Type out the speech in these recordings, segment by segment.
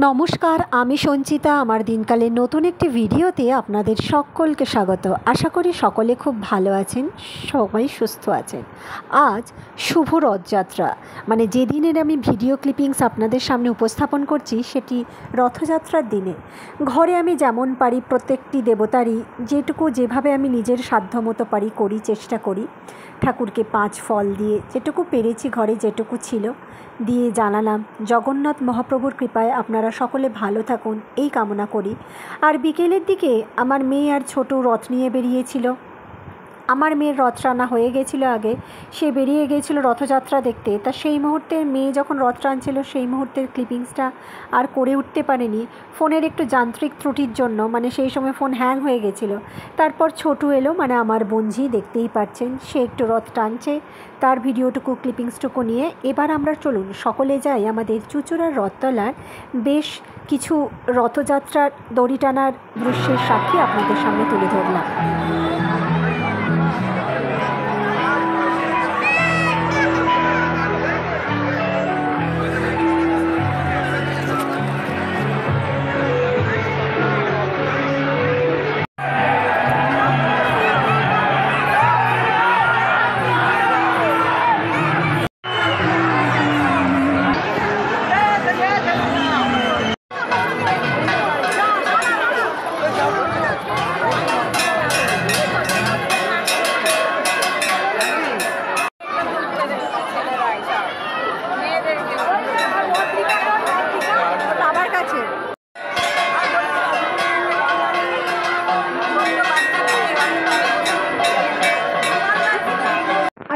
নমস্কার, আমি সঞ্চিতা। আমার দিনকালের নতুন একটি ভিডিওতে আপনাদের সকলকে স্বাগত। আশা করি সকলে খুব ভালো আছেন, সবাই সুস্থ আছেন। আজ শুভ রথযাত্রা, মানে যেদিনের আমি ভিডিও ক্লিপিংস আপনাদের সামনে উপস্থাপন করছি সেটি রথযাত্রার দিনে। ঘরে আমি যেমন পারি প্রত্যেকটি দেবতারই যেভাবে আমি নিজের সাধ্যমতো পারি করি, চেষ্টা করি। ঠাকুরকে 5 ফল দিয়ে যেটুকু পেরেছি, ঘরে যেটুকু ছিল দিয়ে জানালাম। জগন্নাথ মহাপ্রভুর কৃপায় আপনারা সকলে ভালো থাকুন এই কামনা করি। আর বিকেলের দিকে আমার মেয়ে আর ছোট রথ নিয়ে বেরিয়েছিল। আমার মেয়ের রথ টানা হয়ে গেছিলো আগে, সে বেরিয়ে গিয়েছিল রথযাত্রা দেখতে। তা সেই মুহূর্তে মেয়ে যখন রথ টানছিল সেই মুহূর্তের ক্লিপিংসটা আর করে উঠতে পারেনি, ফোনের একটু যান্ত্রিক ত্রুটির জন্য। মানে সেই সময় ফোন হ্যাং হয়ে গেছিলো। তারপর ছোটু এলো, মানে আমার বোনঝি, দেখতেই পাচ্ছেন সে একটু রথ টানছে, তার ভিডিওটুকু ক্লিপিংসটুকু নিয়ে এবার আমরা চলুন সকলে যাই আমাদের চুঁচুড়ার রথতলার বেশ কিছু রথযাত্রার দড়ি টানার দৃশ্যের সাক্ষী আপনাদের সামনে তুলে ধরলাম।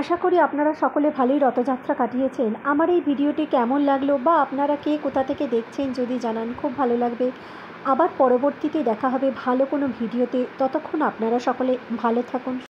আশা করি আপনারা সকলে ভালোই রথযাত্রা কাটিয়েছেন। আমার এই ভিডিওটি কেমন লাগলো বা আপনারা কে কোথা থেকে দেখছেন যদি জানান, খুব ভালো লাগবে। আবার পরবর্তীতে দেখা হবে ভালো কোনো ভিডিওতে। ততক্ষণ আপনারা সকলে ভালো থাকুন।